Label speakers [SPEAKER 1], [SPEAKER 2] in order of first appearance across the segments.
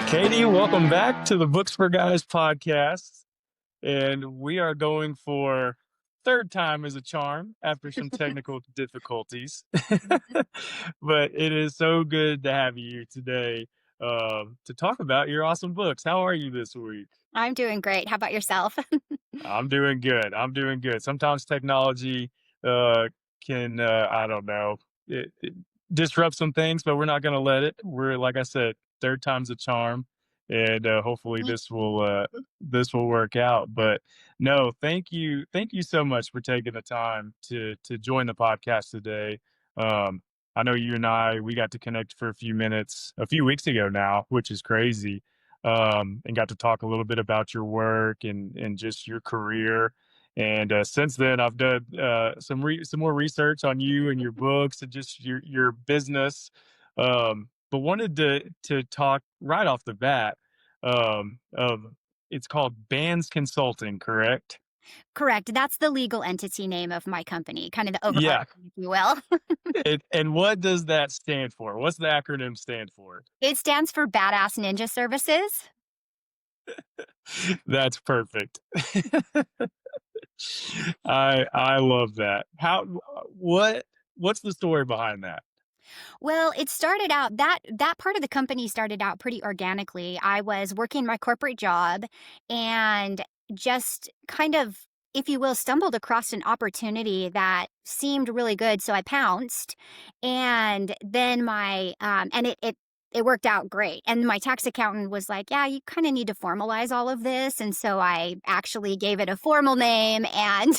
[SPEAKER 1] Katie, welcome back to the Books4Guys podcast. And we are going for third time as a charm after some technical difficulties. But it is so good to have you today to talk about your awesome books. How are you this week?
[SPEAKER 2] I'm doing great. How about yourself?
[SPEAKER 1] I'm doing good. I'm doing good. Sometimes technology uh, can, I don't know, it disrupt some things, but we're not going to let it. We're, like I said, third time's a charm, and hopefully this will work out. But no, thank you so much for taking the time to join the podcast today. Um, I know you and we got to connect for a few minutes a few weeks ago now, which is crazy, and got to talk a little bit about your work and just your career. And since then, I've done some more research on you and your books and just your business. But wanted to talk right off the bat of it's called Bands Consulting, correct?
[SPEAKER 2] Correct. That's the legal entity name of my company, kind of the
[SPEAKER 1] Yeah.
[SPEAKER 2] overarching, if you will.
[SPEAKER 1] And what does that stand for? What's the acronym stand for?
[SPEAKER 2] It stands for Badass Ninja Services.
[SPEAKER 1] That's perfect. I love that. What's the story behind that?
[SPEAKER 2] Well, it started out that part of the company started out pretty organically. I was working my corporate job and just kind of, if you will, stumbled across an opportunity that seemed really good. So I pounced, and then it worked out great. And my tax accountant was like, "Yeah, you kind of need to formalize all of this." And so I actually gave it a formal name and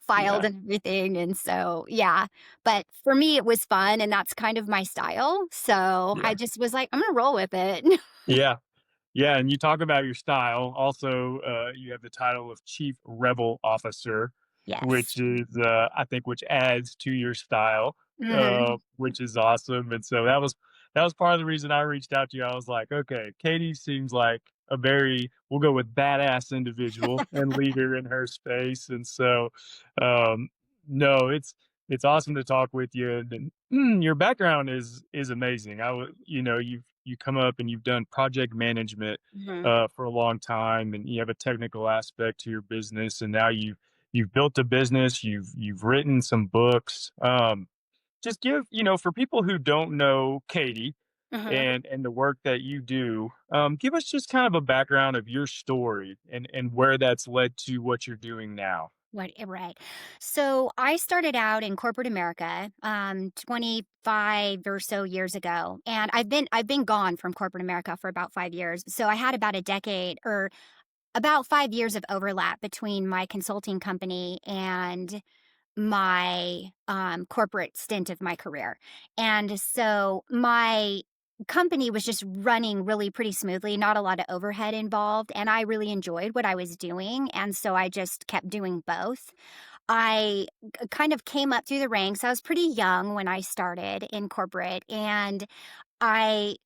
[SPEAKER 2] filed
[SPEAKER 1] Yeah,
[SPEAKER 2] and everything. And so, yeah, but for me, it was fun, and that's kind of my style, so I
[SPEAKER 1] yeah,
[SPEAKER 2] just was like, "I'm gonna roll with it."
[SPEAKER 1] yeah, yeah. And you talk about your style. Also, you have the title of Chief Rebel Officer,
[SPEAKER 2] Yes.
[SPEAKER 1] which is I think which adds to your style,
[SPEAKER 2] Mhm.
[SPEAKER 1] which is awesome. And so that was part of the reason I reached out to you. I was like, okay, Katie seems like a very we'll go with badass individual and leader in her space. And so um, no, it's awesome to talk with you. And your background is amazing. You know, you come up and you've done project management
[SPEAKER 2] Mhm.
[SPEAKER 1] for a long time, and you have a technical aspect to your business, and now you've built a business, you've written some books. Just give for people who don't know Katie
[SPEAKER 2] Mhm.
[SPEAKER 1] and the work that you do, give us just kind of a background of your story and where that's led to what you're doing now.
[SPEAKER 2] Right. So, I started out in corporate America, 25 or so years ago, and I've been gone from corporate America for about 5 years, so I had about a decade or about 5 years of overlap between my consulting company and my corporate stint of my career. And so my company was just running really pretty smoothly, not a lot of overhead involved. And I really enjoyed what I was doing. And so I just kept doing both. I kind of came up through the ranks. I was pretty young when I started in corporate. And I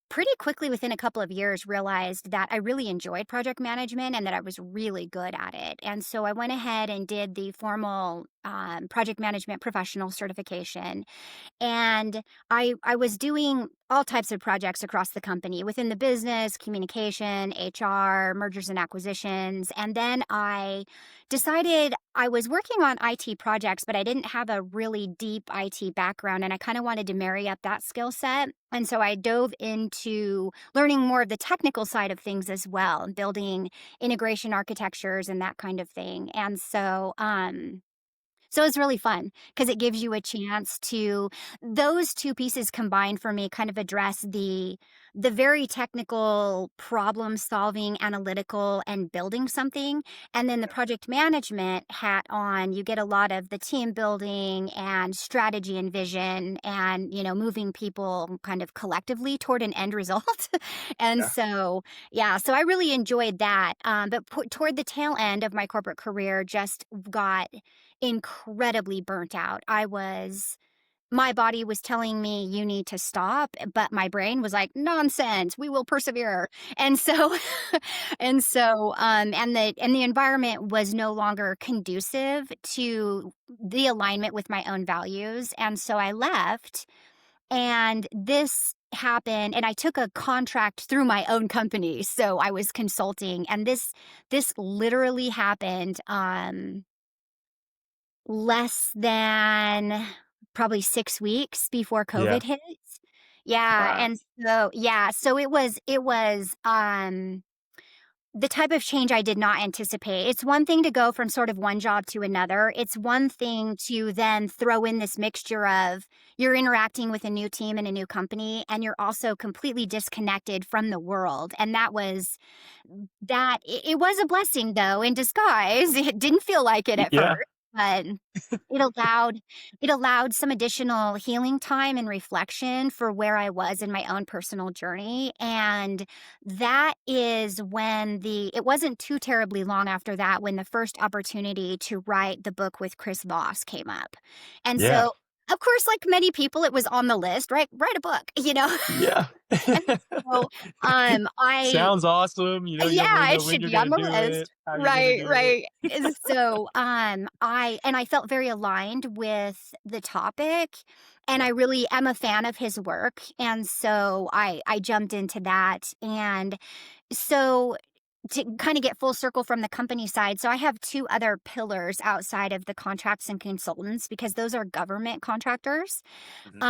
[SPEAKER 2] pretty quickly within a couple of years realized that I really enjoyed project management and that I was really good at it. And so I went ahead and did the formal project management professional certification, and I was doing all types of projects across the company within the business, communication, HR, mergers and acquisitions. And then I decided I was working on IT projects, but I didn't have a really deep IT background, and I kind of wanted to marry up that skill set. And so I dove into learning more of the technical side of things as well, building integration architectures and that kind of thing. And so it's really fun because it gives you a chance to those 2 pieces combined for me kind of address the very technical problem solving, analytical, and building something, and then the
[SPEAKER 1] Yeah,
[SPEAKER 2] project management hat on, you get a lot of the team building and strategy and vision and, moving people kind of collectively toward an end result. And
[SPEAKER 1] yeah,
[SPEAKER 2] so, yeah, so I really enjoyed that, but toward the tail end of my corporate career, just got incredibly burnt out. My body was telling me you need to stop, but my brain was like, nonsense, we will persevere. And so, and the environment was no longer conducive to the alignment with my own values. And so I left, and this happened, and I took a contract through my own company, so I was consulting, and this literally happened, less than probably 6 weeks before
[SPEAKER 1] Yeah.
[SPEAKER 2] COVID hit. Yeah,
[SPEAKER 1] Wow.
[SPEAKER 2] and so it was the type of change I did not anticipate. It's one thing to go from sort of one job to another. It's one thing to then throw in this mixture of you're interacting with a new team and a new company, and you're also completely disconnected from the world. And it was a blessing though in disguise. It didn't feel like it at
[SPEAKER 1] Yeah.
[SPEAKER 2] first, but it allowed it allowed some additional healing time and reflection for where I was in my own personal journey. And that is when it wasn't too terribly long after that when the first opportunity to write the book with Chris Voss came up. And
[SPEAKER 1] Yeah.
[SPEAKER 2] so, of course, like many people, it was on the list, right? Write a book, you know?
[SPEAKER 1] Yeah.
[SPEAKER 2] And so, I
[SPEAKER 1] Sounds awesome. You know, you don't really
[SPEAKER 2] yeah, it
[SPEAKER 1] know when
[SPEAKER 2] should
[SPEAKER 1] you're
[SPEAKER 2] be on
[SPEAKER 1] gonna
[SPEAKER 2] the
[SPEAKER 1] do it,
[SPEAKER 2] list.
[SPEAKER 1] how you're gonna
[SPEAKER 2] Right,
[SPEAKER 1] do it.
[SPEAKER 2] right. And so, I felt very aligned with the topic, and
[SPEAKER 1] Yeah.
[SPEAKER 2] I really am a fan of his work, and so I jumped into that, and so to kind of get full circle from the company side, so I have 2 other pillars outside of the contracts and consultants because those are government contractors.
[SPEAKER 1] Mhm.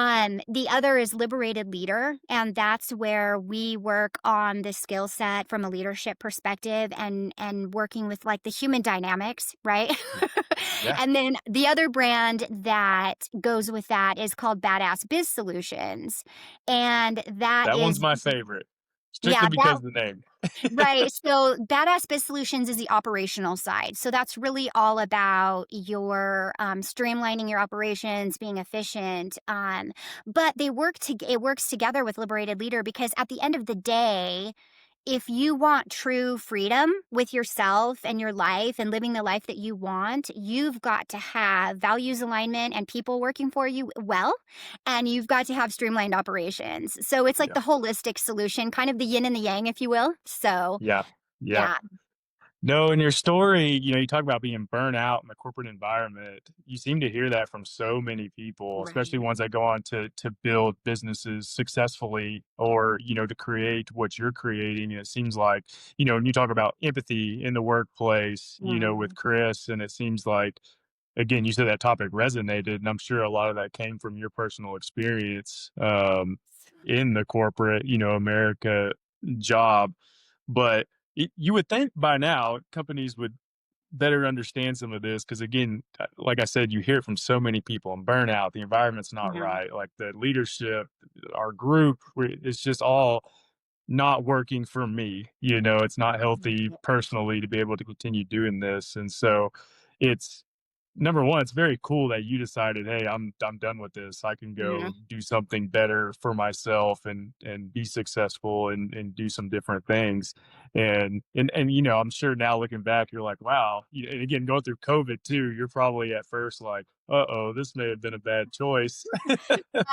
[SPEAKER 2] The other is liberated leader, and that's where we work on the skill set from a leadership perspective and working with like the human dynamics, right?
[SPEAKER 1] Yeah. Yeah.
[SPEAKER 2] And then the other brand that goes with that is called Badass Biz Solutions. And that
[SPEAKER 1] That one's
[SPEAKER 2] is
[SPEAKER 1] my favorite, strictly
[SPEAKER 2] yeah,
[SPEAKER 1] because of the name.
[SPEAKER 2] right. So Badass Biz Solutions is the operational side. So that's really all about your streamlining your operations, being efficient. But it works together with Liberated Leader because at the end of the day, if you want true freedom with yourself and your life and living the life that you want, you've got to have values alignment and people working for you well, and you've got to have streamlined operations. So it's like
[SPEAKER 1] Yeah.
[SPEAKER 2] the holistic solution, kind of the yin and the yang, if you will. So,
[SPEAKER 1] Yeah. Yeah.
[SPEAKER 2] yeah.
[SPEAKER 1] No, in your story, you talk about being burnt out in the corporate environment. You seem to hear that from so many people, especially
[SPEAKER 2] Right.
[SPEAKER 1] ones that go on to build businesses successfully or, to create what you're creating. And it seems like, when you talk about empathy in the workplace, with
[SPEAKER 2] Mhm.
[SPEAKER 1] Chris, and it seems like, again, you said that topic resonated, and I'm sure a lot of that came from your personal experience in the corporate, America job. But you would think by now companies would better understand some of this because, again, like I said, you hear it from so many people and burnout. The environment's not
[SPEAKER 2] Yeah.
[SPEAKER 1] right. Like the leadership, our group, it's just all not working for me. It's not healthy
[SPEAKER 2] Right.
[SPEAKER 1] personally to be able to continue doing this. And so it's number one, it's very cool that you decided, hey, I'm done with this. I can go
[SPEAKER 2] Mhm.
[SPEAKER 1] do something better for myself and be successful and do some different things. And I'm sure now looking back, you're like, wow. And again, going through COVID too, you're probably at first like, uh-oh, this may have been a bad choice.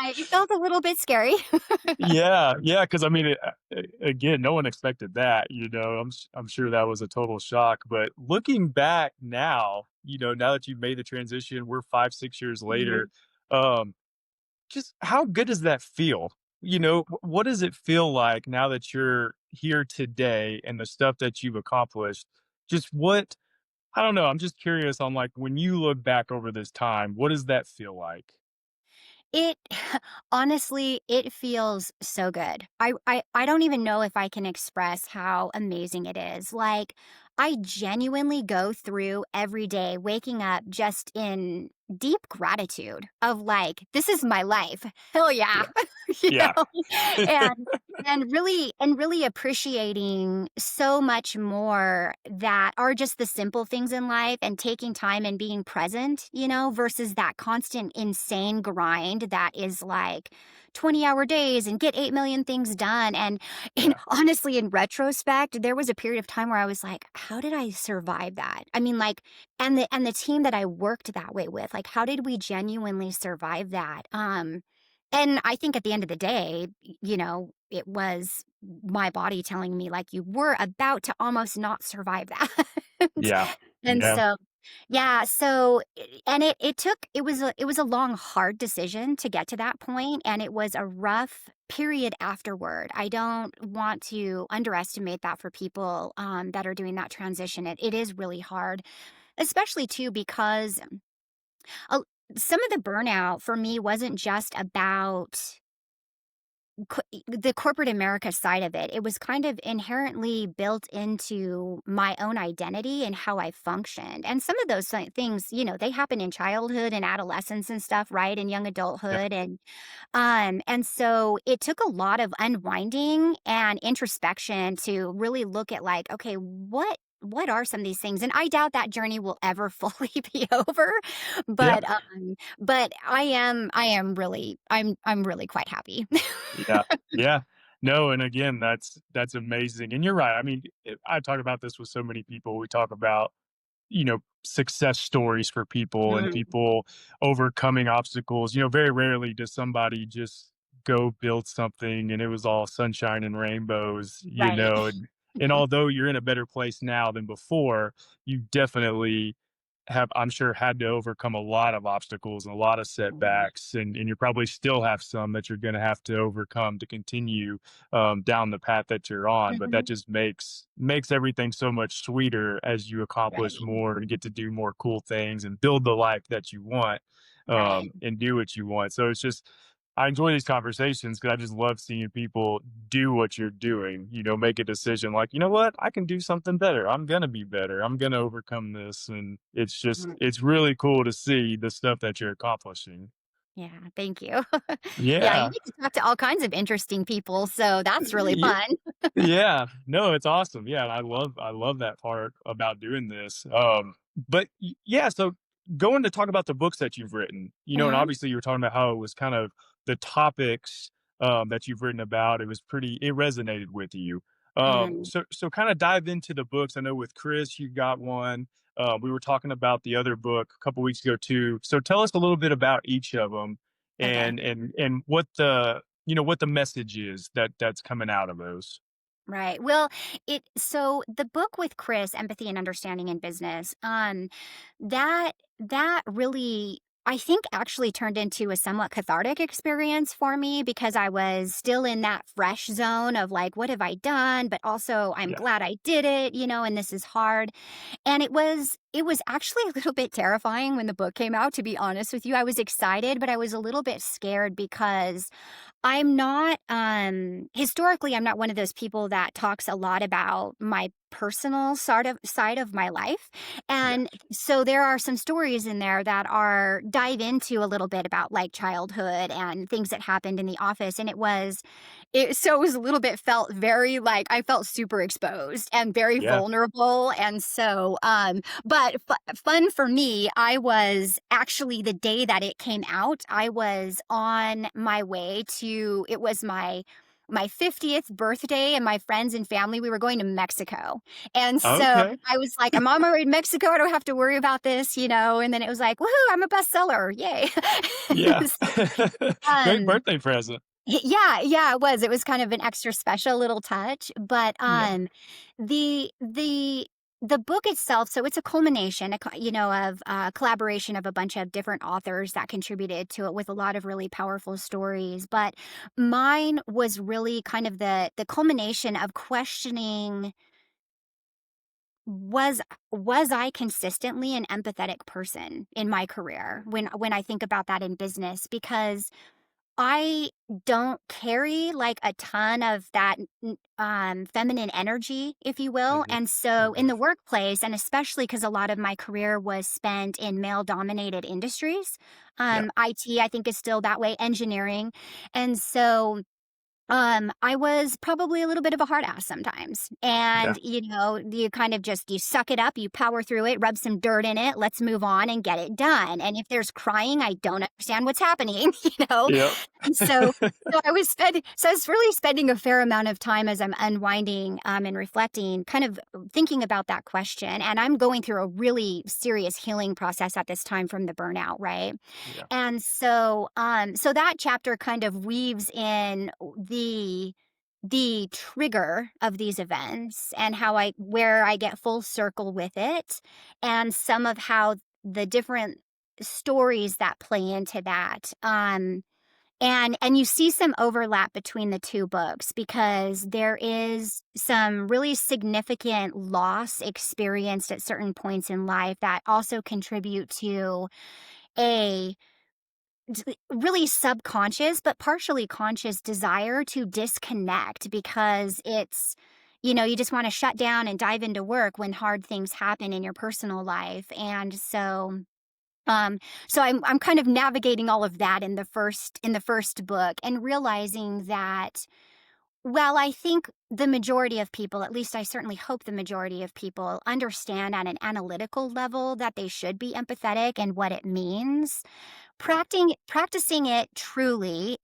[SPEAKER 2] It felt a little bit scary.
[SPEAKER 1] Yeah, yeah, because I mean, again, no one expected that. I'm sure that was a total shock. But looking back now, now that you've made the transition, we're 5, 6 years later.
[SPEAKER 2] Mhm.
[SPEAKER 1] Um, just how good does that feel? What does it feel like now that you're here today and the stuff that you've accomplished? Just what I don't know. I'm just curious on like when you look back over this time, what does that feel like?
[SPEAKER 2] It honestly, it feels so good. I don't even know if I can express how amazing it is. Like, I genuinely go through every day waking up just in deep gratitude of like, this is my life. Hell yeah.
[SPEAKER 1] Yeah,
[SPEAKER 2] You
[SPEAKER 1] yeah,
[SPEAKER 2] know? And really appreciating so much more that are just the simple things in life and taking time and being present, versus that constant insane grind that is like 20-hour days and get 8 million things done. And
[SPEAKER 1] yeah,
[SPEAKER 2] honestly, in retrospect, there was a period of time where I was like, how did I survive that? I mean, like, and the team that I worked that way with, like, how did we genuinely survive that? And I think at the end of the day, it was my body telling me, like, you were about to almost not survive that.
[SPEAKER 1] yeah,
[SPEAKER 2] And
[SPEAKER 1] yeah.
[SPEAKER 2] so Yeah, so and it took it was a long, hard decision to get to that point, and it was a rough period afterward. I don't want to underestimate that for people, that are doing that transition. It is really hard, especially too because, uh, some of the burnout for me wasn't just about the corporate America side of it. It was kind of inherently built into my own identity and how I functioned. And some of those things, they happen in childhood and adolescence and stuff, right? And young
[SPEAKER 1] Yep.
[SPEAKER 2] adulthood. And so it took a lot of unwinding and introspection to really look at like, okay, what are some of these things? And I doubt that journey will ever fully be over,
[SPEAKER 1] Yeah.
[SPEAKER 2] but I am really I'm really quite happy.
[SPEAKER 1] Yeah. Yeah. No, and again, that's amazing. And you're right. I mean, I talk about this with so many people. We talk about, success stories for people and
[SPEAKER 2] Mm,
[SPEAKER 1] people overcoming obstacles. Very rarely does somebody just go build something and it was all sunshine and rainbows,
[SPEAKER 2] right.
[SPEAKER 1] and although you're in a better place now than before, you definitely have, I'm sure, had to overcome a lot of obstacles and a lot of
[SPEAKER 2] Mhm,
[SPEAKER 1] setbacks, and you probably still have some that you're going to have to overcome to continue down the path that you're on. But that
[SPEAKER 2] mhm,
[SPEAKER 1] just makes everything so much sweeter as you accomplish
[SPEAKER 2] right,
[SPEAKER 1] more and get to do more cool things and build the life that you want,
[SPEAKER 2] right.
[SPEAKER 1] and do what you want. So it's just, I enjoy these conversations because I just love seeing people do what you're doing, make a decision like, you know what, I can do something better. I'm going to be better. I'm going to overcome this. And
[SPEAKER 2] Mhm.
[SPEAKER 1] it's really cool to see the stuff that you're accomplishing.
[SPEAKER 2] Yeah, thank you. Yeah, you
[SPEAKER 1] Yeah.
[SPEAKER 2] get to talk to all kinds of interesting people, so that's really
[SPEAKER 1] Ye-
[SPEAKER 2] fun.
[SPEAKER 1] Yeah. No, it's awesome. Yeah. And I love that part about doing this. But yeah, so going to talk about the books that you've written, and
[SPEAKER 2] Uh-huh.
[SPEAKER 1] obviously you were talking about how it was kind of the topics that you've written about. It resonated with you.
[SPEAKER 2] Mm,
[SPEAKER 1] So kind of dive into the books. I know with Chris, you got one. We were talking about the other book a couple weeks ago too. So tell us a little bit about each of them,
[SPEAKER 2] okay.
[SPEAKER 1] and what the message is that's coming out of those.
[SPEAKER 2] Right. Well, so the book with Chris, Empathy and Understanding in Business, that really I think actually turned into a somewhat cathartic experience for me because I was still in that fresh zone of like, what have I done? But also I'm
[SPEAKER 1] Yeah.
[SPEAKER 2] glad I did it, and this is hard. And it was actually a little bit terrifying when the book came out, to be honest with you. I was excited, but I was a little bit scared because I'm not, historically, I'm not one of those people that talks a lot about my personal side of my life.
[SPEAKER 1] Yeah.
[SPEAKER 2] And so there are some stories in there that are dive into a little bit about like childhood and things that happened in the office. And it was a little bit felt very like I felt super exposed and very
[SPEAKER 1] Yeah.
[SPEAKER 2] vulnerable. And so, but fun for me, I was actually the day that it came out, I was on my way to it was my 50th birthday and my friends and family, we were going to Mexico. And so
[SPEAKER 1] Okay.
[SPEAKER 2] I was like, I'm on my way to Mexico. I don't have to worry about this. And then it was like, woohoo, I'm a bestseller. Yay.
[SPEAKER 1] Yeah. Great
[SPEAKER 2] um,
[SPEAKER 1] birthday present.
[SPEAKER 2] yeah, yeah, it was. It was kind of an extra special little touch, but,
[SPEAKER 1] Yeah.
[SPEAKER 2] the the book itself, so it's a culmination, of, collaboration of a bunch of different authors that contributed to it with a lot of really powerful stories, but mine was really kind of the culmination of questioning, was was I consistently an empathetic person in my career when I think about that in business? Because I don't carry like a ton of that feminine energy, if you will.
[SPEAKER 1] Hmm.
[SPEAKER 2] And so in
[SPEAKER 1] Hmm.
[SPEAKER 2] the workplace, and especially because a lot of my career was spent in male dominated industries,
[SPEAKER 1] Yeah.
[SPEAKER 2] IT, I think, is still that way, engineering. And so I was probably a little bit of a hard ass sometimes.
[SPEAKER 1] Yeah.
[SPEAKER 2] And, you kind of just you suck it up, you power through it, rub some dirt in it, let's move on and get it done. And if there's crying, I don't understand what's happening, you know?
[SPEAKER 1] Yep.
[SPEAKER 2] And so I was really spending a fair amount of time as I'm unwinding and reflecting, kind of thinking about that question. And I'm going through a really serious healing process at this time from the burnout, right?
[SPEAKER 1] Yeah.
[SPEAKER 2] And so that chapter kind of weaves in the the trigger of these events and how I where I get full circle with it, and some of how the different stories that play into that. And you see some overlap between the 2 books because there is some really significant loss experienced at certain points in life that also contribute to a really subconscious but partially conscious desire to disconnect because you just want to shut down and dive into work when hard things happen in your personal life. And um I'm kind of navigating all of that in the first book and realizing that, well, I think the majority of people, at least I certainly hope the majority of people, understand at an analytical level that they should be empathetic and what it means. Practicing it truly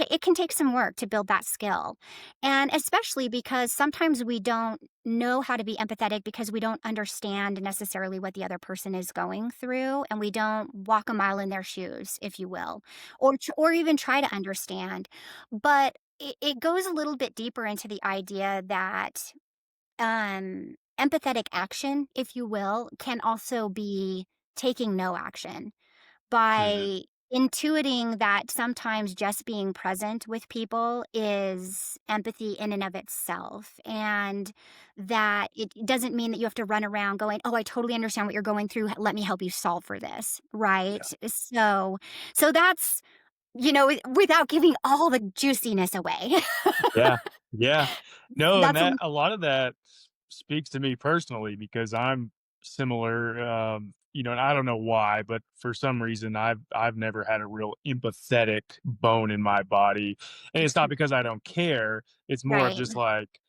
[SPEAKER 2] it can take some work to build that skill, and especially because sometimes we don't know how to be empathetic because we don't understand necessarily what the other person is going through, and we don't walk a mile in their shoes, if you will, or even try to understand. But it goes a little bit deeper into the idea that empathetic action, if you will, can also be taking no action
[SPEAKER 1] Mhm.
[SPEAKER 2] by intuiting that sometimes just being present with people is empathy in and of itself. And that it doesn't mean that you have to run around going, oh, I totally understand what you're going through. Let me help you solve for this. Right.
[SPEAKER 1] Yeah.
[SPEAKER 2] So that's, without giving all the juiciness away.
[SPEAKER 1] Yeah. Yeah. No, and
[SPEAKER 2] That's a,
[SPEAKER 1] that a lot of that speaks to me personally because I'm similar, and I don't know why, but for some reason I've never had a real empathetic bone in my body. And it's not because I don't care, it's more of
[SPEAKER 2] right.
[SPEAKER 1] just like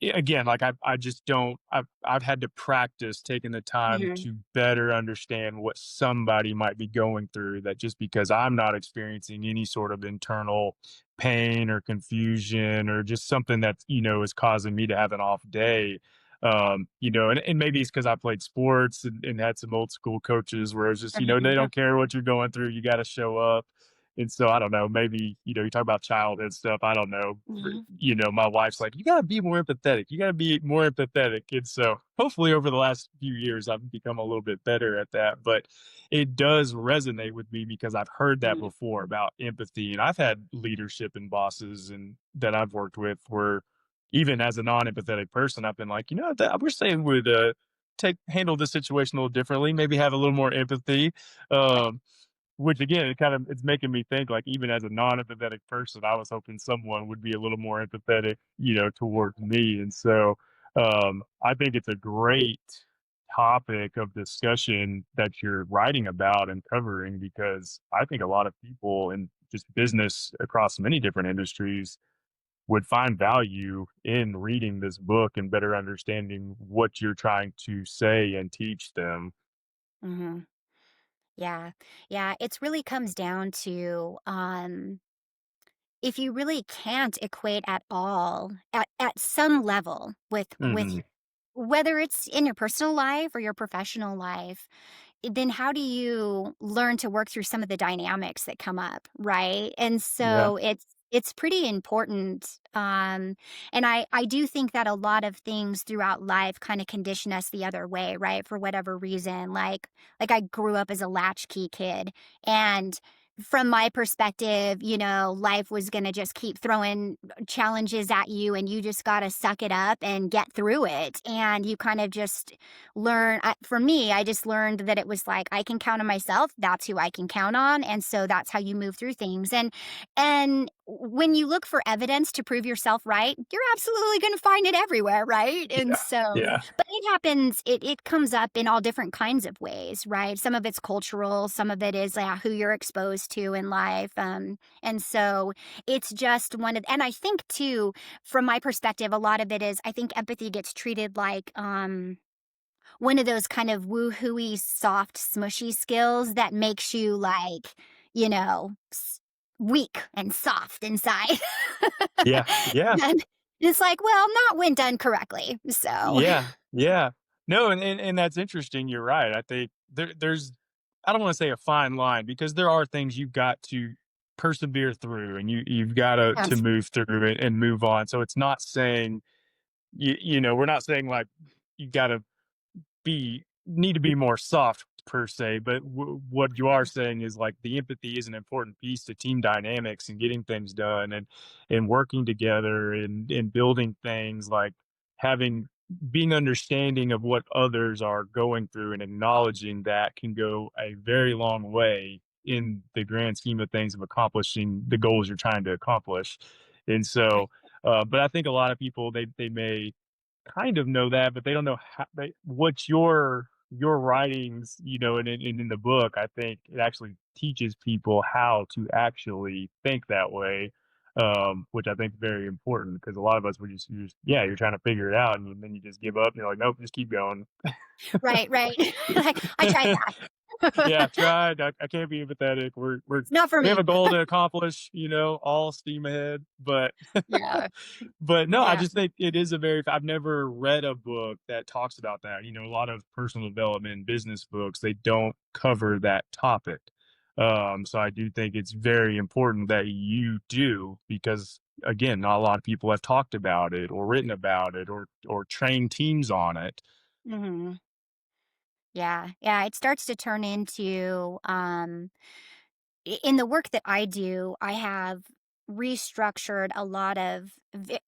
[SPEAKER 1] again, like I just don't I've had to practice taking the time
[SPEAKER 2] Mhm.
[SPEAKER 1] to better understand what somebody might be going through, that just because I'm not experiencing any sort of internal pain or confusion or just something that is causing me to have an off day. And maybe it's because I played sports and had some old school coaches where it's just they
[SPEAKER 2] Mhm.
[SPEAKER 1] don't care what you're going through, you got to show up. And so I don't know, maybe you talk about childhood stuff, I don't know.
[SPEAKER 2] Mhm.
[SPEAKER 1] My wife's like, you got to be more empathetic, you got to be more empathetic. And so hopefully over the last few years I've become a little bit better at that. But it does resonate with me because I've heard that
[SPEAKER 2] Mhm.
[SPEAKER 1] before about empathy, and I've had leadership and bosses and that I've worked with where even as a non-empathetic person, I've been like, I wish they would take handle this situation a little differently, maybe have a little more empathy. Um, which again, it's making me think like even as a non-empathetic person, I was hoping someone would be a little more empathetic, towards me. And so I think it's a great topic of discussion that you're writing about and covering because I think a lot of people in just business across many different industries would find value in reading this book and better understanding what you're trying to say and teach them.
[SPEAKER 2] Mhm. Yeah. Yeah, it's really comes down to, if you really can't equate at all at some level with
[SPEAKER 1] Hmm.
[SPEAKER 2] whether it's in your personal life or your professional life, then how do you learn to work through some of the dynamics that come up, right? And
[SPEAKER 1] Yeah.
[SPEAKER 2] so it's pretty important. And I do think that a lot of things throughout life kind of condition us the other way, right? For whatever reason. Like I grew up as a latchkey kid, and from my perspective, life was going to just keep throwing challenges at you, and you just got to suck it up and get through it. And you kind of just for me, I just learned that it was like I can count on myself, that's who I can count on, and so that's how you move through things. And when you look for evidence to prove yourself right, you're absolutely going to find it everywhere, right? And
[SPEAKER 1] Yeah.
[SPEAKER 2] so
[SPEAKER 1] Yeah.
[SPEAKER 2] but it comes up in all different kinds of ways, right? Some of it's cultural, some of it is who you're exposed to in life. And so it's just and I think too, from my perspective, a lot of it is I think empathy gets treated like one of those kind of woo-hooey, soft, smushy skills that makes you you know, weak and soft inside.
[SPEAKER 1] Yeah. Yeah.
[SPEAKER 2] And it's like, well, not when done correctly. So,
[SPEAKER 1] Yeah, yeah. No, and that's interesting, you're right. I think there's I don't wanna say a fine line because there are things you've got to persevere through, and you've got to
[SPEAKER 2] Yes.
[SPEAKER 1] move through it and move on. So it's not saying we're not saying like you got to be need to be more soft per se, but what you are saying is like the empathy is an important piece to team dynamics and getting things done and working together and building things like having being understanding of what others are going through and acknowledging that can go a very long way in the grand scheme of things of accomplishing the goals you're trying to accomplish. And so
[SPEAKER 2] Right.
[SPEAKER 1] but I think a lot of people they may kind of know that, but they don't know how what your writings, and in the book, I think it actually teaches people how to actually think that way, which I think is very important because a lot of us yeah, you're trying to figure it out and then you just give up and you're like, nope, just keep going.
[SPEAKER 2] Right, right. Like, I tried that.
[SPEAKER 1] Yeah, I've tried. I can't be empathetic.
[SPEAKER 2] It's not for
[SPEAKER 1] We have
[SPEAKER 2] me.
[SPEAKER 1] a goal to accomplish, all steam ahead. But
[SPEAKER 2] Yeah,
[SPEAKER 1] but no, I
[SPEAKER 2] yeah.
[SPEAKER 1] just think it is a very I've never read a book that talks about that. A lot of personal development business books, they don't cover that topic. So I do think it's very important that you do because again, not a lot of people have talked about it or written about it or trained teams on it.
[SPEAKER 2] Mhm. Yeah, yeah, it starts to turn into, in the work that I do, I have restructured a lot of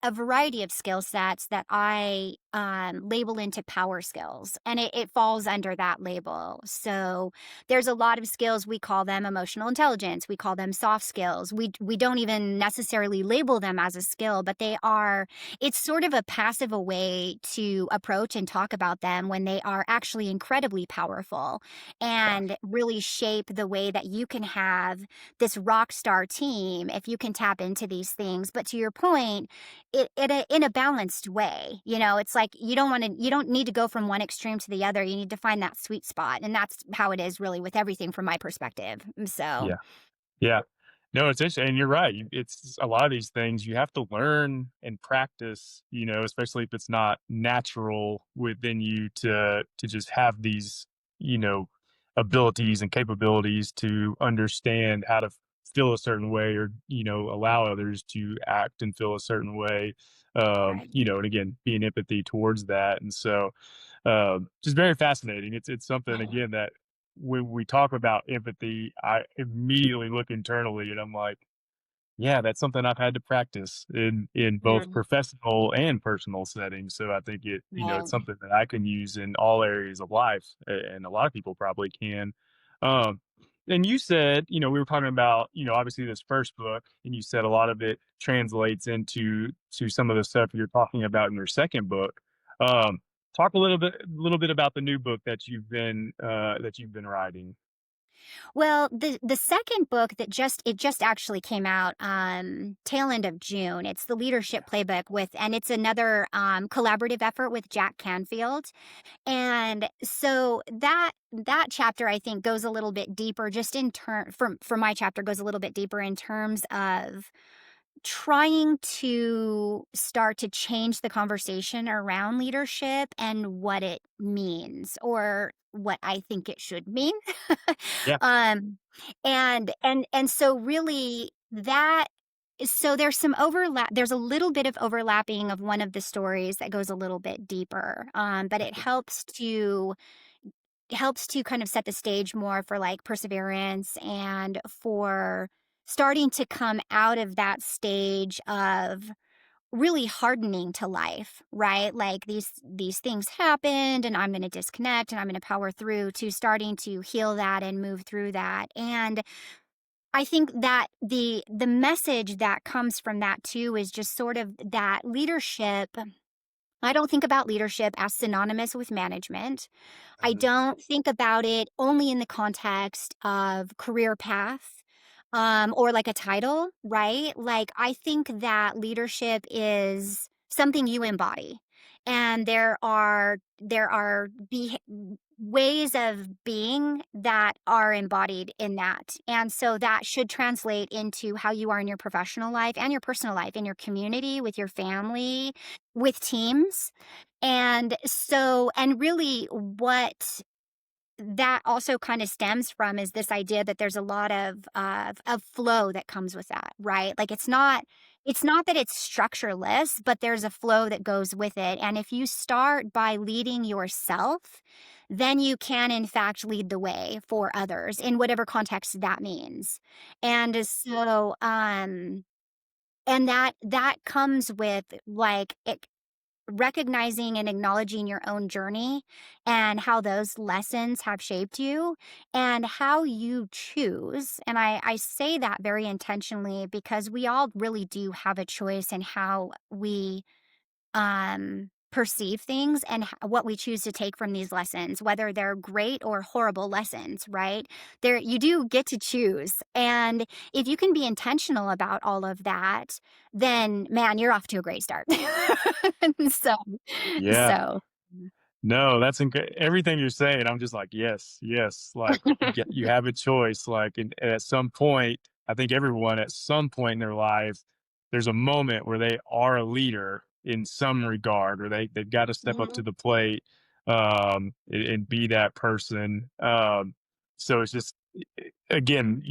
[SPEAKER 2] a variety of skill sets that I label into power skills, and it falls under that label. So there's a lot of skills, we call them emotional intelligence, we call them soft skills. We don't even necessarily label them as a skill, but they are. It's sort of a passive way to approach and talk about them when they are actually incredibly powerful
[SPEAKER 1] Yeah.
[SPEAKER 2] and really shape the way that you can have this rock star team if you can tap into these things. But to your point, in a balanced way, it's like you don't need to go from one extreme to the other. You need to find that sweet spot, and that's how it is really with everything from my perspective. So
[SPEAKER 1] Yeah. Yeah. No, it's interesting, and you're right. It's a lot of these things you have to learn and practice, especially if it's not natural within you to just have these, you know, abilities and capabilities to understand how to feel a certain way or, allow others to act and feel a certain way.
[SPEAKER 2] right.
[SPEAKER 1] And again, being empathy towards that. And so just very fascinating. It's something again that when we talk about empathy, I immediately look internally and I'm like, yeah, that's something I've had to practice in
[SPEAKER 2] Yeah,
[SPEAKER 1] both professional and personal settings. So I think it's
[SPEAKER 2] right.
[SPEAKER 1] something that I can use in all areas of life, and a lot of people probably can. Um, and you said, we were talking about, obviously this first book, and you said a lot of it translates to some of the stuff you're talking about in your second book. Um, talk a little bit about the new book that you've been writing.
[SPEAKER 2] Well, the second book that just actually came out tail end of June. It's the leadership playbook and it's another collaborative effort with Jack Canfield. And so that chapter I think goes a little bit deeper just in turn for my chapter goes a little bit deeper in terms of trying to start to change the conversation around leadership and what it means or what I think it should mean.
[SPEAKER 1] Yeah.
[SPEAKER 2] um and so really that so there's some overlap, there's a little bit of overlapping of one of the stories that goes a little bit deeper, but it helps to kind of set the stage more for like perseverance and for starting to come out of that stage of really hardening to life, right? Like these things happened and I'm going to disconnect and I'm going to power through to starting to heal that and move through that. And I think that the message that comes from that too is just sort of that leadership. I don't think about leadership as synonymous with management. I
[SPEAKER 1] Mhm.
[SPEAKER 2] don't think about it only in the context of career path, or like a title, right? Like, I think that leadership is something you embody. And there are ways of being that are embodied in that. And so that should translate into how you are in your professional life and your personal life, in your community, with your family, with teams. And really what that also kind of stems from is this idea that there's a lot of flow that comes with that, right? Like it's not that it's structureless, but there's a flow that goes with it. And if you start by leading yourself, then you can in fact lead the way for others in whatever context that means. And so and that comes with like recognizing and acknowledging your own journey and how those lessons have shaped you and how you choose. And I say that very intentionally because we all really do have a choice in how we perceive things and what we choose to take from these lessons, whether they're great or horrible lessons, right? There, you do get to choose. And if you can be intentional about all of that, then man, you're off to a great start. so,
[SPEAKER 1] Yeah.
[SPEAKER 2] so,
[SPEAKER 1] No, that's everything you're saying. I'm just like, yes, yes. Like, you have a choice. Like, and at some point, I think everyone at some point in their life, there's a moment where they are a leader in some regard, or they've got to step up to
[SPEAKER 2] Mhm.
[SPEAKER 1] the plate, and be that person. So it's just, again,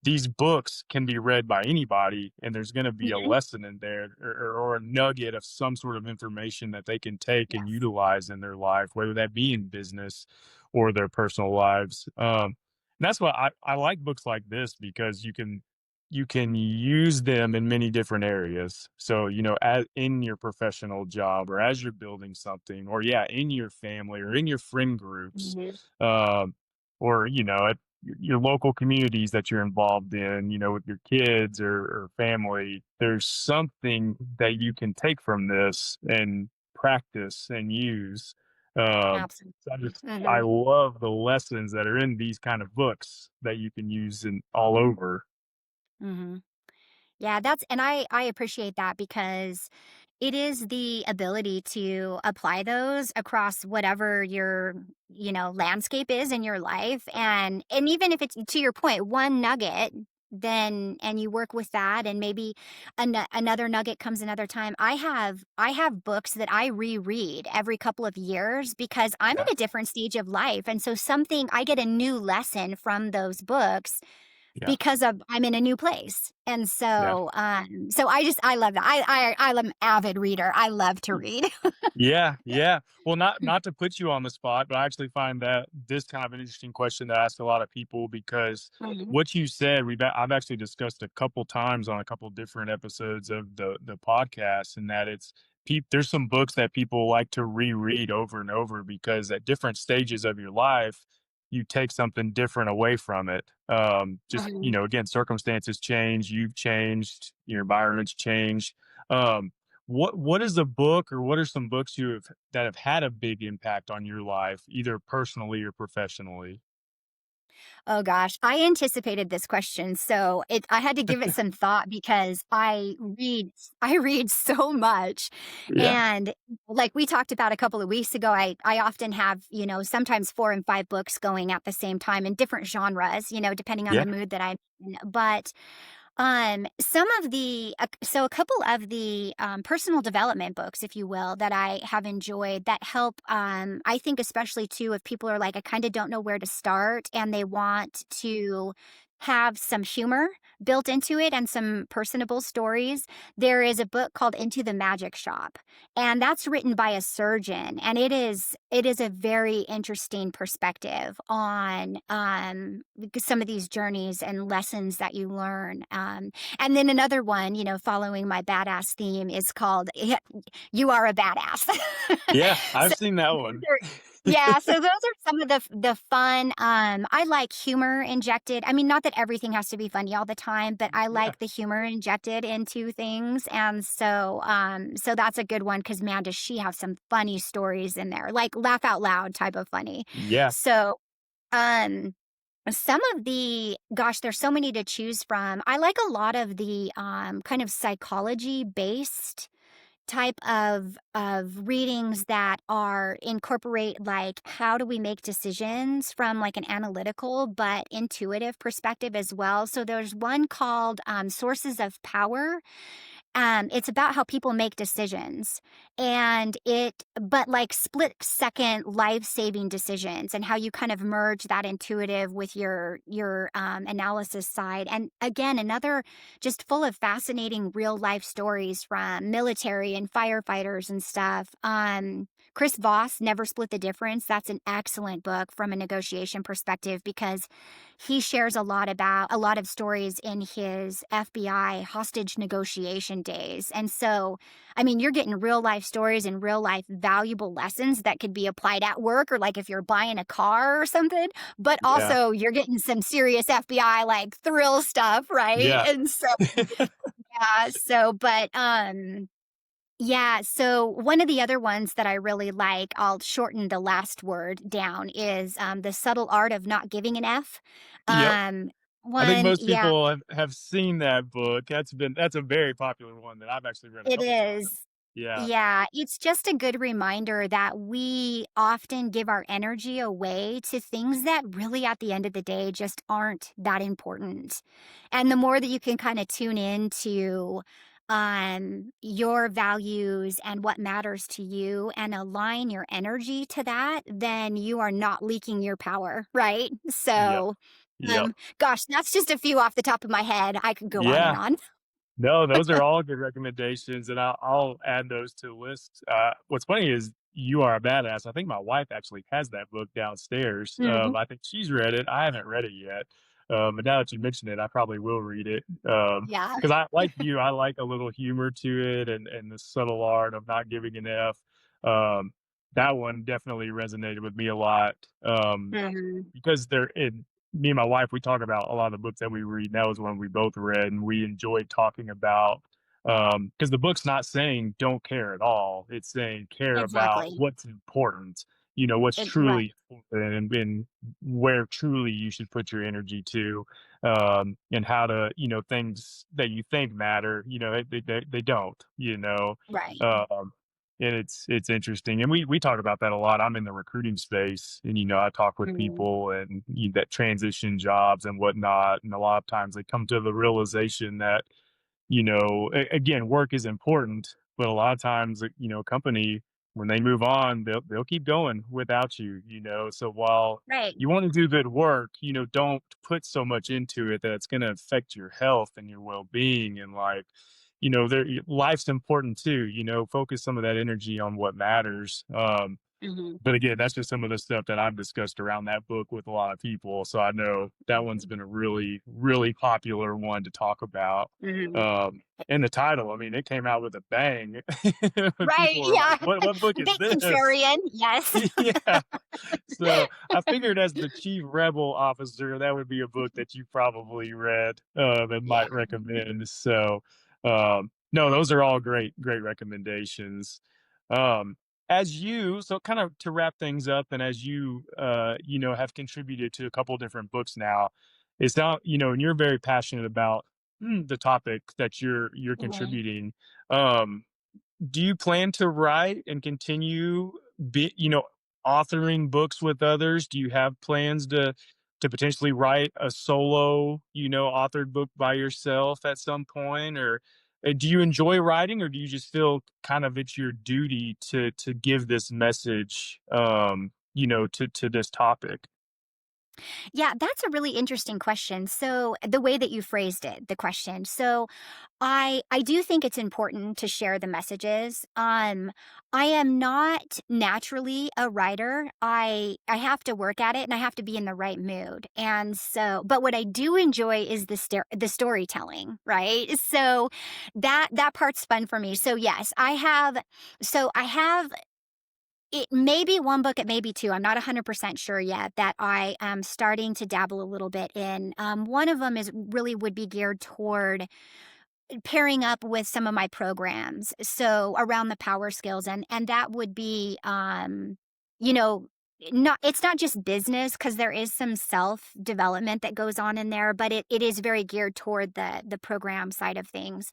[SPEAKER 1] these books can be read by anybody, and there's going to be a
[SPEAKER 2] Mhm.
[SPEAKER 1] lesson in there, or a nugget of some sort of information that they can take and
[SPEAKER 2] Yes.
[SPEAKER 1] utilize in their life, whether that be in business or their personal lives. And that's why I like books like this, because you can use them in many different areas. So, as in your professional job, or as you're building something, or yeah, in your family or in your friend groups,
[SPEAKER 2] Mhm.
[SPEAKER 1] um, or at your local communities that you're involved in, with your kids, or family. There's something that you can take from this and practice and use.
[SPEAKER 2] Absolutely.
[SPEAKER 1] I
[SPEAKER 2] Mhm.
[SPEAKER 1] love the lessons that are in these kind of books that you can use in all over.
[SPEAKER 2] Mhm. Yeah, that's and I appreciate that because it is the ability to apply those across whatever your, landscape is in your life and even if it's to your point, one nugget, then and you work with that and maybe another nugget comes another time. I have books that I reread every couple of years because I'm
[SPEAKER 1] Yeah.
[SPEAKER 2] at a different stage of life and so something I get a new lesson from those books
[SPEAKER 1] Yeah.
[SPEAKER 2] because I'm in a new place. And
[SPEAKER 1] Yeah.
[SPEAKER 2] so I love that. I'm an avid reader. I love to read.
[SPEAKER 1] Yeah, yeah. Well, not to put you on the spot, but I actually find that this kind of an interesting question to ask a lot of people, because
[SPEAKER 2] Mhm,
[SPEAKER 1] what you said, I've actually discussed a couple times on a couple different episodes of the podcast, and that there's some books that people like to reread over and over, because at different stages of your life, you take something different away from it. Just,
[SPEAKER 2] mhm.
[SPEAKER 1] again, circumstances change, you've changed, your environment's changed. Um, what is a book, or what are some books that have had a big impact on your life, either personally or professionally?
[SPEAKER 2] Oh gosh, I anticipated this question, so I had to give it some thought because I read so much.
[SPEAKER 1] Yeah.
[SPEAKER 2] And like we talked about a couple of weeks ago, I often have, sometimes 4 and 5 books going at the same time in different genres, depending on
[SPEAKER 1] Yeah.
[SPEAKER 2] the mood that I'm in. But some of so a couple of the personal development books, if you will, that I have enjoyed that help. I think especially too if people are like, I kind of don't know where to start, and they want to have some humor built into it and some personable stories. There is a book called Into the Magic Shop, and that's written by a surgeon, and it is a very interesting perspective on some of these journeys and lessons that you learn. And then another one, following my badass theme, is called "You Are a Badass."
[SPEAKER 1] Yeah,
[SPEAKER 2] so
[SPEAKER 1] I've seen that one.
[SPEAKER 2] yeah, so those are some of the fun. I like humor injected. I mean, not that everything has to be funny all the time, but I
[SPEAKER 1] Yeah.
[SPEAKER 2] like the humor injected into things, and so that's a good one because man, does she have some funny stories in there, like laugh out loud type of funny.
[SPEAKER 1] Yeah.
[SPEAKER 2] So, um, some of the gosh, there's so many to choose from. I like a lot of the kind of psychology based type of readings that are incorporate like how do we make decisions from like an analytical but intuitive perspective as well. So there's one called Sources of Power, It's about how people make decisions but like split second life saving decisions and how you kind of merge that intuitive with your analysis side. And again, another just full of fascinating real life stories from military and firefighters and stuff. Chris Voss, Never Split the Difference. That's an excellent book from a negotiation perspective because he shares a lot of stories in his FBI hostage negotiation days. And so, I mean, you're getting real life stories and real life valuable lessons that could be applied at work or like if you're buying a car or something, but
[SPEAKER 1] Yeah.
[SPEAKER 2] also you're getting some serious FBI like thrill stuff, right?
[SPEAKER 1] Yeah.
[SPEAKER 2] And so, yeah, yeah, so one of the other ones that I really like, I'll shorten the last word down, is The Subtle Art of Not Giving an F.
[SPEAKER 1] Yep.
[SPEAKER 2] Um,
[SPEAKER 1] I think
[SPEAKER 2] one,
[SPEAKER 1] most
[SPEAKER 2] yeah,
[SPEAKER 1] people have seen that book. That's a very popular one that I've actually read a
[SPEAKER 2] it
[SPEAKER 1] couple times.
[SPEAKER 2] is.
[SPEAKER 1] Yeah.
[SPEAKER 2] Yeah, it's just a good reminder that we often give our energy away to things that really, at the end of the day, just aren't that important. And the more that you can kind of tune into your values and what matters to you and align your energy to that, then you are not leaking your power, right?
[SPEAKER 1] Yep.
[SPEAKER 2] So,
[SPEAKER 1] Yep.
[SPEAKER 2] gosh, that's just a few off the top of my head. I could go on and
[SPEAKER 1] Yeah.
[SPEAKER 2] on.
[SPEAKER 1] No, those are all good recommendations, and I'll add those to the list. What's funny is You Are a Badass. I think my wife actually has that book downstairs.
[SPEAKER 2] Mhm.
[SPEAKER 1] I think she's read it. I haven't read it yet. But now that you mention it, I probably will read it.
[SPEAKER 2] Yeah.
[SPEAKER 1] Because I like you, I like a little humor to it and the subtle art of not giving an F. Um, that one definitely resonated with me a lot.
[SPEAKER 2] Mhm.
[SPEAKER 1] Because they're in Me and my wife, we talk about a lot of the books that we read, and that was one we both read, and we enjoyed talking about, because the book's not saying don't care at all. It's saying care about
[SPEAKER 2] Exactly.
[SPEAKER 1] what's important, what's
[SPEAKER 2] Right.
[SPEAKER 1] truly important and where truly you should put your energy to, and how to, things that you think matter, they don't,
[SPEAKER 2] Right.
[SPEAKER 1] um, and it's interesting, and we talk about that a lot. I'm in the recruiting space, and I talk with
[SPEAKER 2] Mhm.
[SPEAKER 1] people and that transition jobs and whatnot, and a lot of times they come to the realization that again, work is important, but a lot of times, a company, when they move on, they'll keep going without you. So while
[SPEAKER 2] Right.
[SPEAKER 1] you want to do good work, don't put so much into it that it's going to affect your health and your well-being and like, life's important too. Focus some of that energy on what matters.
[SPEAKER 2] Mhm.
[SPEAKER 1] But again, that's just some of the stuff that I've discussed around that book with a lot of people. So I know that one's been a really, really popular one to talk about.
[SPEAKER 2] Mhm.
[SPEAKER 1] Um, and the title, I mean, it came out with a bang.
[SPEAKER 2] Right,
[SPEAKER 1] People were like,
[SPEAKER 2] yeah.
[SPEAKER 1] what book is
[SPEAKER 2] Bit
[SPEAKER 1] this?
[SPEAKER 2] contrarian, yes.
[SPEAKER 1] Yeah. So I figured as the chief rebel officer, that would be a book that you probably read, and
[SPEAKER 2] Yeah.
[SPEAKER 1] might recommend. So, no, those are all great, great recommendations. Um, so kind of to wrap things up, and as you, have contributed to a couple different books now, it's not, and you're very passionate about the topic that you're
[SPEAKER 2] Mhm.
[SPEAKER 1] contributing. Um, do you plan to write and continue be authoring books with others? Do you have plans to potentially write a solo, authored book by yourself at some point? Or do you enjoy writing, or do you just feel kind of it's your duty to give this message, to this topic?
[SPEAKER 2] Yeah, that's a really interesting question. So, the way that you phrased it, the question. So, I do think it's important to share the messages. I am not naturally a writer. I have to work at it and I have to be in the right mood. And so, but what I do enjoy is the storytelling, right? So that part's fun for me. So yes, I have it may be one book, it may be 2, I'm not 100% sure yet, that I am starting to dabble a little bit in. One of them is really would be geared toward pairing up with some of my programs, so around the power skills, and that would be, you know, not it's not just business because there is some self-development that goes on in there, but it is very geared toward the program side of things.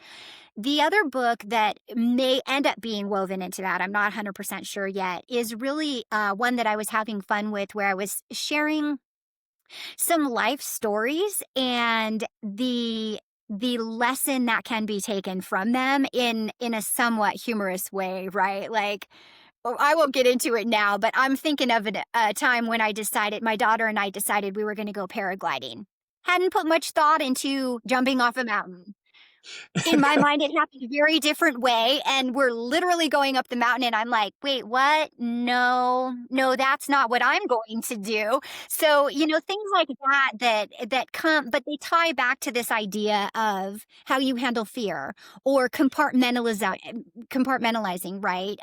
[SPEAKER 2] The other book that may end up being woven into that, I'm not 100% sure yet, is really one that I was having fun with where I was sharing some life stories and the lesson that can be taken from them in a somewhat humorous way, right? Like, oh, I won't get into it now, but I'm thinking of a time when my daughter and I decided we were going to go paragliding. Hadn't put much thought into jumping off a mountain. In my mind, it happened a very different way, and we're literally going up the mountain, and I'm like, "Wait, what? No, no, that's not what I'm going to do." So, things like that come but they tie back to this idea of how you handle fear or compartmentalizing, right?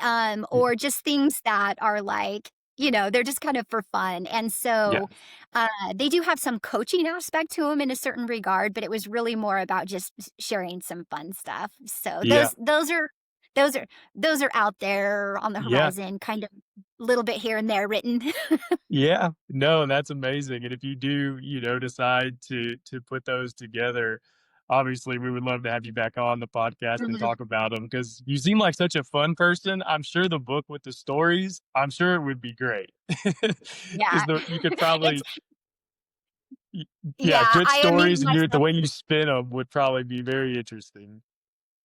[SPEAKER 2] Or just things that are like, they're just kind of for fun, and
[SPEAKER 1] Yeah.
[SPEAKER 2] so they do have some coaching aspect to them in a certain regard, but it was really more about just sharing some fun stuff. So
[SPEAKER 1] Yeah.
[SPEAKER 2] those are those are out there on the
[SPEAKER 1] Yeah.
[SPEAKER 2] horizon, kind of little bit here and there written.
[SPEAKER 1] Yeah. No, that's amazing, and if you do, decide to put those together, obviously, we would love to have you back on the podcast and
[SPEAKER 2] Mhm.
[SPEAKER 1] talk about them because you seem like such a fun person. I'm sure the book with the stories, I'm sure it would be great.
[SPEAKER 2] Yeah.
[SPEAKER 1] Because you could
[SPEAKER 2] It's
[SPEAKER 1] probably y yeah,
[SPEAKER 2] yeah,
[SPEAKER 1] good
[SPEAKER 2] I amuse
[SPEAKER 1] stories and the
[SPEAKER 2] myself.
[SPEAKER 1] way you spin them would probably be very interesting.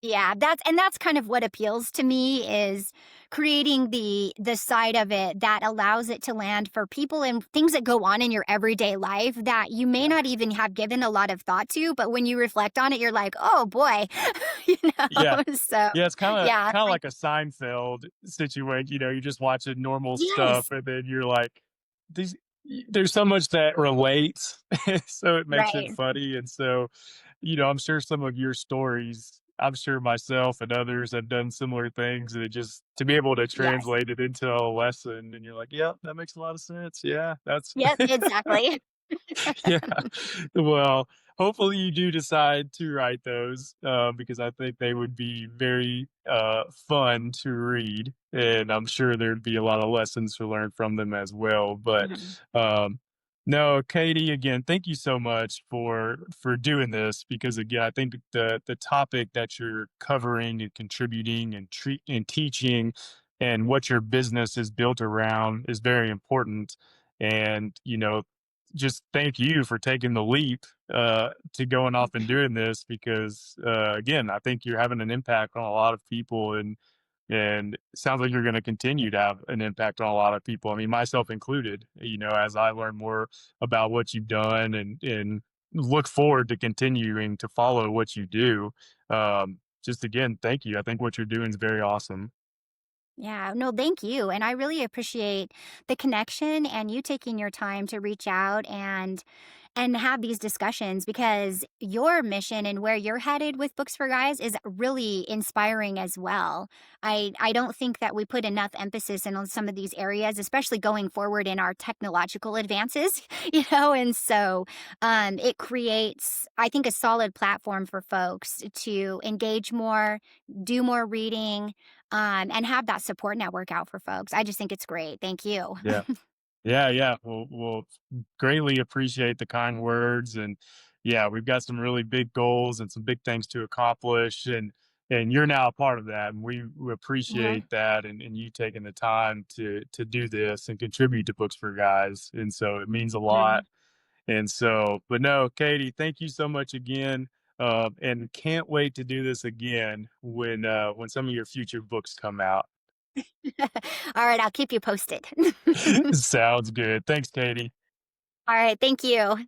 [SPEAKER 2] Yeah, that's kind of what appeals to me is creating the side of it that allows it to land for people and things that go on in your everyday life that you may
[SPEAKER 1] Yeah.
[SPEAKER 2] not even have given a lot of thought to, but when you reflect on it, you're like, "Oh boy." You
[SPEAKER 1] Yeah.
[SPEAKER 2] know? So,
[SPEAKER 1] Yeah, it's
[SPEAKER 2] yeah,
[SPEAKER 1] kinda
[SPEAKER 2] I
[SPEAKER 1] like a Seinfeld situation, you're just watching normal stuff,
[SPEAKER 2] yes,
[SPEAKER 1] and then you're like, "These there's so much that relates," so it makes it
[SPEAKER 2] right.
[SPEAKER 1] funny, and so, I'm sure some of your stories I'm sure myself and others have done similar things, and it just to be able to
[SPEAKER 2] Yes.
[SPEAKER 1] translate it into a lesson, and you're like, "Yep, that makes a lot of sense, yeah, that's"
[SPEAKER 2] Yep, exactly.
[SPEAKER 1] Yeah. Well, hopefully you do decide to write those, because I think they would be very, fun to read, and I'm sure there'd be a lot of lessons to learn from them as well, but,
[SPEAKER 2] Mhm.
[SPEAKER 1] um, no, Katie, again, thank you so much for doing this because, again, I think the topic that you're covering and contributing and teaching and what your business is built around is very important, and, just thank you for taking the leap to going off and doing this because again, I think you're having an impact on a lot of people and it sounds like you're going to continue to have an impact on a lot of people. I mean, myself included. As I learn more about what you've done and look forward to continuing to follow what you do. Just again, thank you. I think what you're doing is very awesome.
[SPEAKER 2] Yeah, no, thank you. And I really appreciate the connection and you taking your time to reach out and have these discussions because your mission and where you're headed with Books for Guys is really inspiring as well. I don't think that we put enough emphasis in on some of these areas, especially going forward in our technological advances, and so it creates, I think, a solid platform for folks to engage more, do more reading, and have that support network out for folks. I just think it's great. Thank you.
[SPEAKER 1] Yeah. Yeah, yeah. We'll greatly appreciate the kind words, and yeah, we've got some really big goals and some big things to accomplish, and you're now a part of that, and we
[SPEAKER 2] Mhm.
[SPEAKER 1] appreciate that, and you taking the time to do this and contribute to Books for Guys, and so it means a lot.
[SPEAKER 2] Mhm.
[SPEAKER 1] And so, but no, Katie, thank you so much again, and can't wait to do this again when some of your future books come out.
[SPEAKER 2] All right, I'll keep you posted.
[SPEAKER 1] Sounds good. Thanks, Katie.
[SPEAKER 2] All right, thank you.